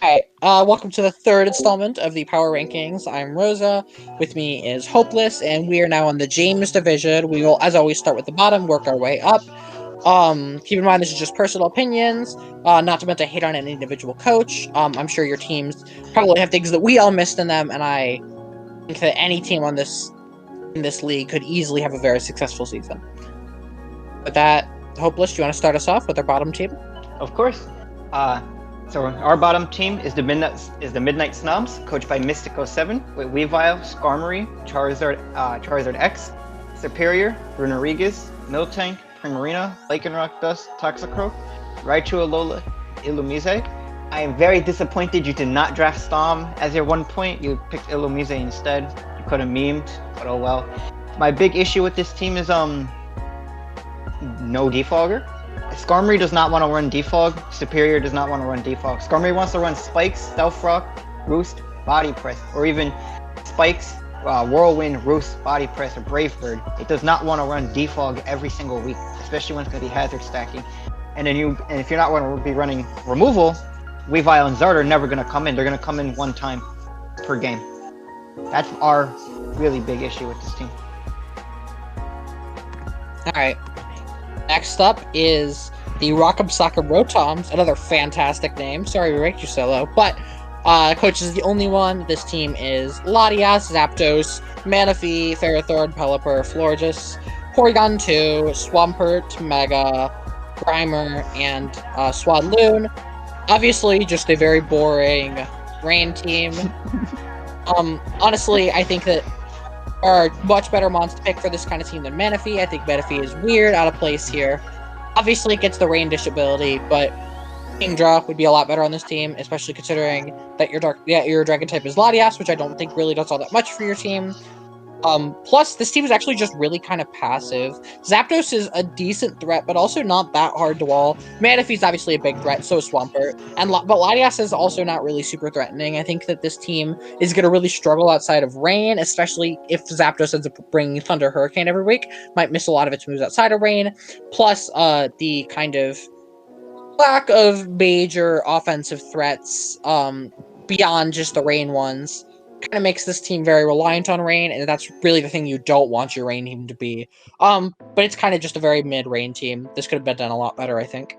Hi, welcome to the third installment of the Power Rankings. I'm Rosa. With me is Hopeless, and we are now in the James division. We will, as always, start with the bottom, work our way up. Keep in mind this is just personal opinions, not to meant to hate on an individual coach. I'm sure your teams probably have things that we all missed in them, and I think that any team in this league could easily have a very successful season. With that, Hopeless, do you want to start us off with our bottom team? Of course. So our bottom team is the Midnight Snobs, coached by Mystic07, with Weavile, Skarmory, Charizard X, Superior, Runerigus, Miltank, Primarina, Lycanroc Dust, Toxicroak, Raichu Alola, Illumise. I am very disappointed you did not draft Storm as your 1 point. You picked Illumise instead. You could have memed, but oh well. My big issue with this team is no Defogger. Skarmory does not want to run Defog. Superior does not want to run Defog. Skarmory wants to run Spikes, Stealth Rock, Roost, Body Press, or even Spikes, Whirlwind, Roost, Body Press, or Brave Bird. It does not want to run Defog every single week, especially when it's going to be hazard stacking. And if you're not going to be running Removal, Weavile and Zard are never going to come in. They're going to come in one time per game. That's our really big issue with this team. Alright. Next up is the Rock'em Sock'em Rotoms, another fantastic name. Sorry we ranked you so low, but Coach is the only one. This team is Latias, Zapdos, Manaphy, Ferrothorn, Pelipper, Florges, Porygon 2, Swampert, Mega, Grimer, and Swadloon. Obviously, just a very boring rain team. Honestly, I think that are much better mons to pick for this kind of team than Manaphy. I think Manaphy is weird, out of place here. Obviously, it gets the Rain Dish ability, but Kingdra would be a lot better on this team, especially considering that your Dragon type is Latias, which I don't think really does all that much for your team. Plus, this team is actually just really kind of passive. Zapdos is a decent threat, but also not that hard to wall. Manaphy's obviously a big threat, so is Swampert. But Latias is also not really super threatening. I think that this team is going to really struggle outside of Rain, especially if Zapdos ends up bringing Thunder Hurricane every week. Might miss a lot of its moves outside of Rain. Plus, the kind of lack of major offensive threats beyond just the Rain ones kind of makes this team very reliant on Rain, and that's really the thing you don't want your Rain team to be. But it's kind of just a very mid-Rain team. This could have been done a lot better, I think.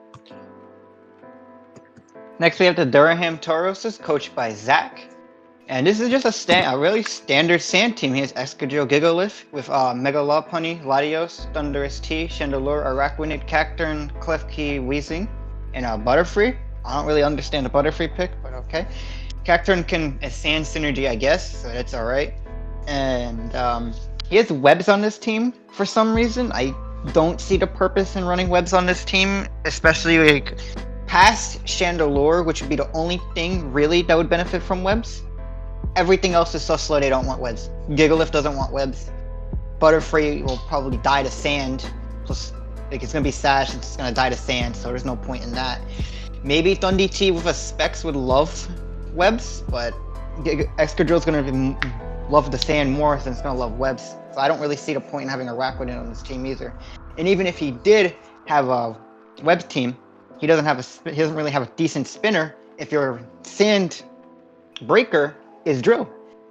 Next, we have the Dura Hymn Tauros, coached by Zach. And this is just a really standard sand team. He has Excadrill Gigalith with Mega Lopunny, Latios, Thundurus T, Chandelure, Araquanid, Cacturne, Klefki, Weezing, and Butterfree. I don't really understand the Butterfree pick, but okay. Cacturne can sand synergy, I guess, so that's alright. And he has webs on this team for some reason. I don't see the purpose in running webs on this team, especially like past Chandelure, which would be the only thing really that would benefit from webs. Everything else is so slow they don't want webs. Gigalith doesn't want webs. Butterfree will probably die to sand. Plus, like, it's gonna be Sash, it's gonna die to sand, so there's no point in that. Maybe Thunder T with a Specs would love webs, but Excadrill's gonna love the sand more than it's gonna love webs. So I don't really see the point in having a Araquanid on this team either. And even if he did have a webs team, he doesn't really have a decent spinner if your sand breaker is Drill.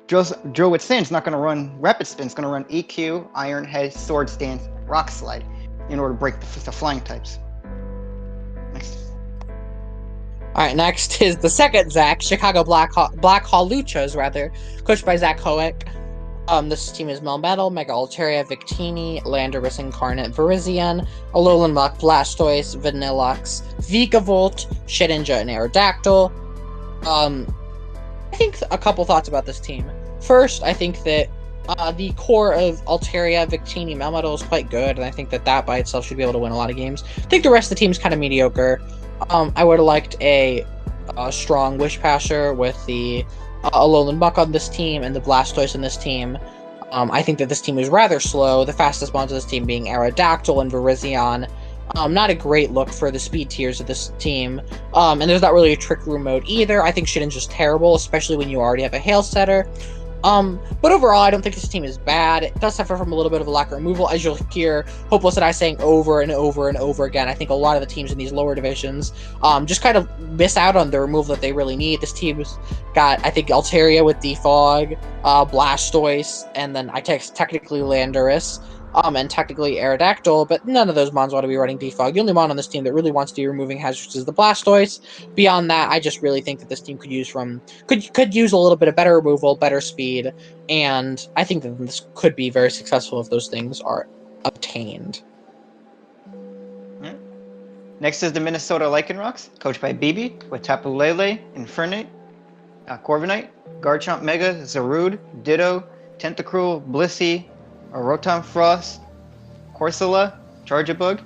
Drill with sand is not gonna run rapid spin, it's gonna run EQ, Iron Head, Sword Stance, Rock Slide in order to break the flying types. Next. Alright, next is the second Zach, Chicago Black Hawluchas, coached by Zach Hoek. This team is Melmetal, Mega Altaria, Victini, Landorus Incarnate, Virizion, Alolan Muck, Blastoise, Vanilluxe, Vikavolt, Shedinja, and Aerodactyl. I think a couple thoughts about this team. First, I think that the core of Altaria, Victini, Melmetal is quite good, and I think that by itself should be able to win a lot of games. I think the rest of the team is kind of mediocre. I would have liked a strong Wish Passer with the Alolan Muck on this team and the Blastoise in this team. I think that this team is rather slow, the fastest ones of this team being Aerodactyl and Virizion. Not a great look for the speed tiers of this team. And there's not really a Trick Room mode either. I think Shedinja's just terrible, especially when you already have a Hail Setter. But overall, I don't think this team is bad. It does suffer from a little bit of a lack of removal, as you'll hear Hopeless and I saying over and over and over again. I think a lot of the teams in these lower divisions just kind of miss out on the removal that they really need. This team's got, I think, Altaria with Defog, Blastoise, and then technically Landorus, and technically Aerodactyl, but none of those mons want to be running Defog. The only mon on this team that really wants to be removing hazards is the Blastoise. Beyond that, I just really think that this team could use a little bit of better removal, better speed, and I think that this could be very successful if those things are obtained. Next is the Minnesota Lycanrocs, coached by Bibi, with Tapu Lele, Infernape, Corviknight, Garchomp Mega, Zarude, Ditto, Tentacruel, Blissey, Rotom Frost, Corsola, Charjabug.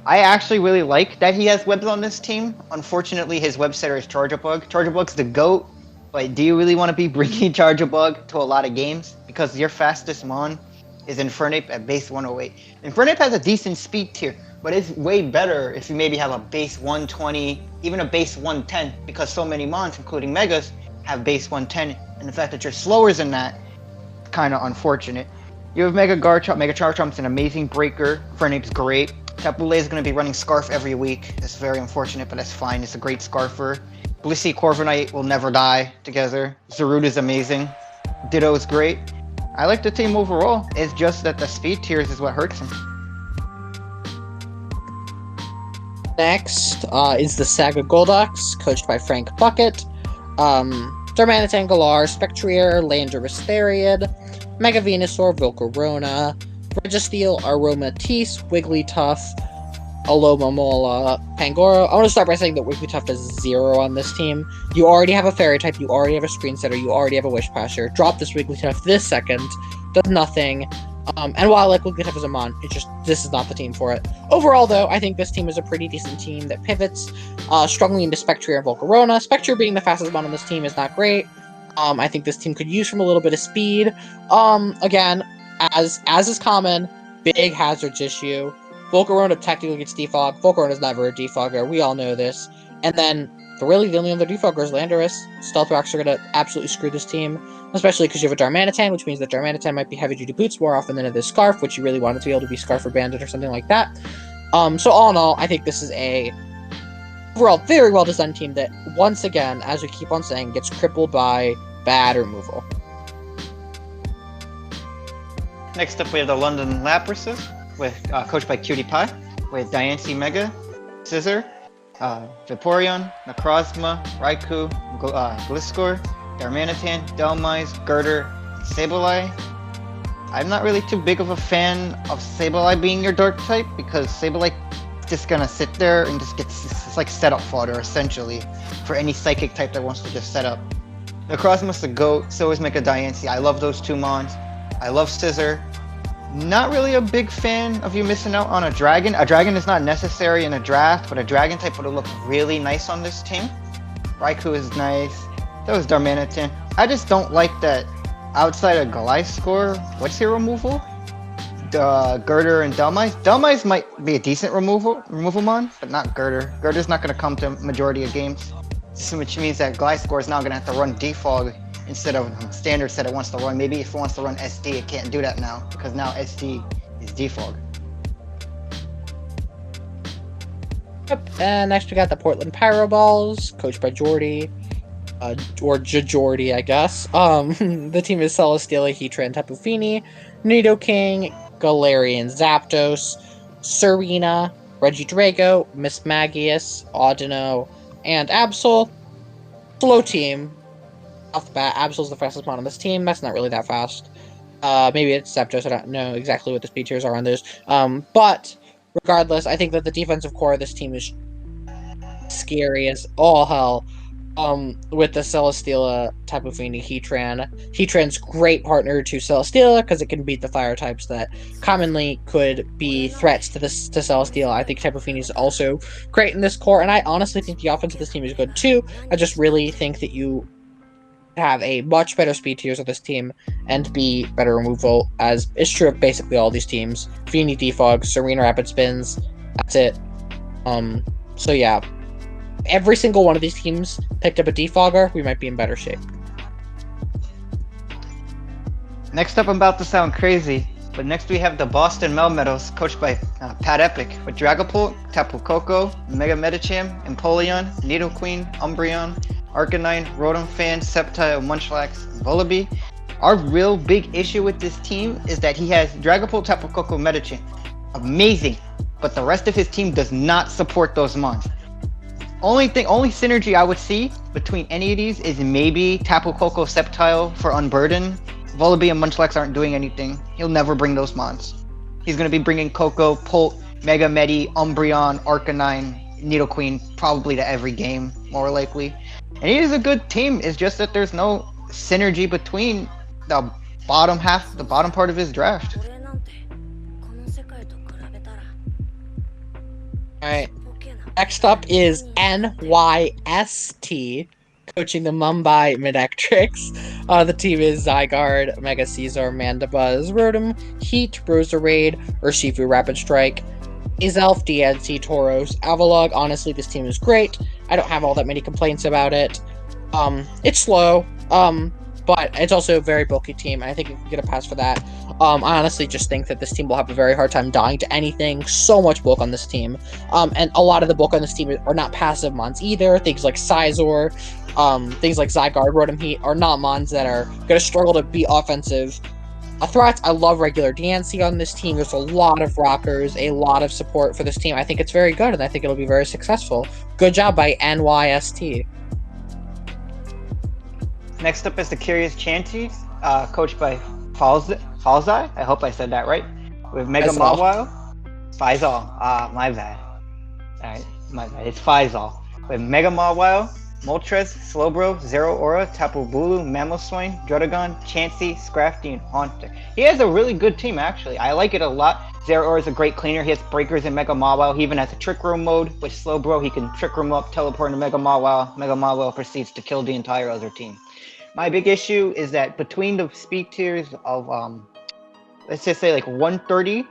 I actually really like that he has webs on this team. Unfortunately, his web setter is Charjabug. Charjabug's the GOAT, but do you really want to be bringing Charjabug to a lot of games? Because your fastest mon is Infernape at base 108. Infernape has a decent speed tier, but it's way better if you maybe have a base 120, even a base 110, because so many mons, including Megas, have base 110, and the fact that you're slower than that is kind of unfortunate. You have Mega Garchomp. Mega Garchomp's an amazing breaker. Infernape's great. Tapu Lele is going to be running Scarf every week. It's very unfortunate, but that's fine. It's a great Scarfer. Blissey, Corviknight will never die together. Zarude is amazing. Ditto is great. I like the team overall. It's just that the speed tiers is what hurts him. Next is the Saga Gold Ox, coached by Frank Bucket. Darmanitan, Galar, Spectrier, Landorus Theriid, Mega Venusaur, Volcarona, Registeel, Aromatisse, Wigglytuff, Alomomola, Pangoro. I want to start by saying that Wigglytuff is 0 on this team. You already have a Fairy type, you already have a Screen Setter, you already have a Wish Passer. Drop this Wigglytuff this second, does nothing. And while I like Wigglytuff as a mon, this is not the team for it. Overall, though, I think this team is a pretty decent team that pivots strongly into Spectrier and Volcarona. Spectrier being the fastest mon on this team is not great. I think this team could use from a little bit of speed. Again, as is common, big hazards issue. Volcarona technically gets defog. Volcarona's never a defogger. We all know this. And then, really, the only other defogger is Landorus. Stealth Rocks are going to absolutely screw this team, especially because you have a Darmanitan, which means that Darmanitan might be heavy-duty boots more often than it is Scarf, which you really want it to be able to be Scarf or Bandit or something like that. So all in all, I think this is a overall very well-designed team that, once again, as we keep on saying, gets crippled by bad removal. Next up, we have the London Laprases, with coached by Cutie Pie, with Diancie Mega, Scissor, Vaporeon, Necrozma, Raikou, Gliscor, Darmanitan, Dhelmise, Girder, Sableye. I'm not really too big of a fan of Sableye being your dark type, because Sableye just gonna sit there and just it's like setup fodder essentially for any psychic type that wants to just set up. Necrozma's the GOAT, so is Mega Diancie. I love those two mons. I love Scissor. Not really a big fan of you missing out on a dragon. A dragon is not necessary in a draft, but a dragon type would have looked really nice on this team. Raikou is nice. That was Darmanitan. I just don't like that outside of Gliscor, what's your removal? Girder and Dhelmise. Dhelmise might be a decent removal mon, but not Girder. Girder's not going to come to majority of games, which means that Gliscor is now going to have to run Defog instead of standards that it wants to run. Maybe if it wants to run SD, it can't do that now, because now SD is Defog. Yep, and next we got the Portland Pyroballs, coached by Jordy. Or Jordy, I guess. The team is Celesteela, Heatran, Tapu Fini, Nidoking, Galarian Zapdos, Serena, Regidrago, Miss Magius, Audino, and Absol. Slow team. Off the bat, Absol's the fastest mon on this team. That's not really that fast. Maybe it's Zapdos. I don't know exactly what the speed tiers are on those. But regardless, I think that the defensive core of this team is scary as all hell. With the Celesteela, Tapu Fini, Heatran. Heatran's great partner to Celesteela because it can beat the fire types that commonly could be threats to Celesteela. I think Tapu Fini is also great in this core, and I honestly think the offense of this team is good too. I just really think that you have a much better speed tiers of this team and be better removal, as is true of basically all these teams. Fini Defog, Serena Rapid Spins, that's it. So yeah. Every single one of these teams picked up a defogger, we might be in better shape. Next up, I'm about to sound crazy, but next we have the Boston Melmetal, coached by Pat Epic, with Dragapult, Tapu Koko, Mega Medicham, Empoleon, Nidoqueen, Umbreon, Arcanine, Rotom Fan, Sceptile, Munchlax, and Vullaby. Our real big issue with this team is that he has Dragapult, Tapu Koko, Medicham. Amazing, but the rest of his team does not support those mons. Only synergy I would see between any of these is maybe Tapu Koko, Sceptile for Unburden. Vullaby and Munchlax aren't doing anything. He'll never bring those mons. He's going to be bringing Koko, Pult, Mega Medi, Umbreon, Arcanine, Nidoqueen probably to every game, more likely. And he is a good team. It's just that there's no synergy between the bottom part of his draft. Alright. Next up is NYST, coaching the Mumbai Midectrix. The team is Zygarde, Mega Caesar, Mandibuzz, Rotom, Heat, Roserade, Urshifu, Rapid Strike, Azelf, DNC, Tauros, Avalugg. Honestly, this team is great. I don't have all that many complaints about it. It's slow, but it's also a very bulky team, and I think you can get a pass for that. I honestly just think that this team will have a very hard time dying to anything. So much bulk on this team. And a lot of the bulk on this team are not passive mons either. Things like Scizor, things like Zygarde, Rotom, Heat are not mons that are going to struggle to be offensive threats. I love regular DNC on this team. There's a lot of rockers, a lot of support for this team. I think it's very good, and I think it'll be very successful. Good job by NYST. Next up is the Curious Chantey, coached by Falzai. I hope I said that right. With Mega Mawile. Faisal. My bad. Alright, my bad. It's Faisal. With Mega Mawile, Moltres, Slowbro, Zero Aura, Tapu Bulu, Mamoswine, Druddigon, Chansey, Scrafty, and Haunter. He has a really good team, actually. I like it a lot. Zero Aura is a great cleaner. He has breakers in Mega Mawile. He even has a Trick Room mode with Slowbro. He can Trick Room up, teleport into Mega Mawile. Mega Mawile proceeds to kill the entire other team. My big issue is that between the speed tiers of, let's just say like 130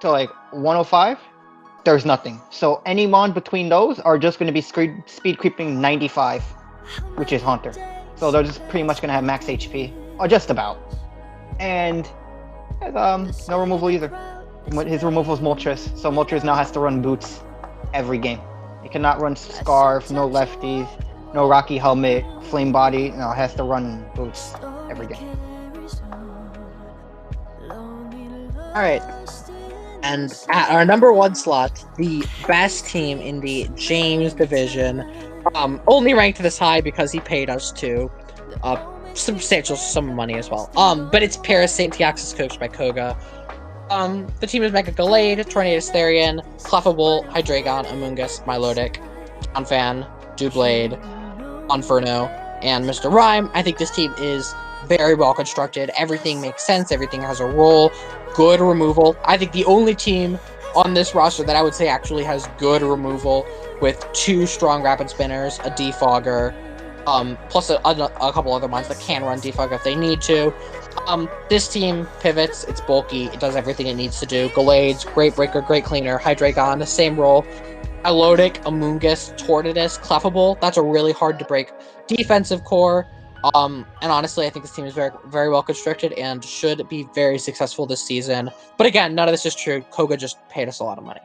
to like 105, there's nothing. So any mon between those are just going to be speed creeping 95, which is Haunter. So they're just pretty much going to have max HP, or just about. And no removal either. His removal is Moltres, so Moltres now has to run boots every game. He cannot run Scarf, no lefties. No Rocky Helmet, Flame Body, has to run boots every game. Alright. And at our number 1 slot, the best team in the James division, only ranked this high because he paid us to substantial sum of money as well. But it's Paris St. Tiaxis, coached by Koga. The team is Mega Gallade, Tornadus Therian, Clefable, Hydreigon, Amoonguss, Milotic, Donphan, Doublade, Inferno, and Mr. Rhyme. I think this team is very well constructed. Everything makes sense. Everything has a role. Good removal. I think the only team on this roster that I would say actually has good removal, with 2 strong Rapid Spinners, a Defogger, plus a couple other mons that can run Defogger if they need to. This team pivots. It's bulky. It does everything it needs to do. Galade's great breaker, great cleaner. Hydreigon, the same role. Milotic, Amoonguss, Tornadus, Clefable. That's a really hard to break defensive core. And honestly, I think this team is very, very well constructed and should be very successful this season. But again, none of this is true. Koga just paid us a lot of money.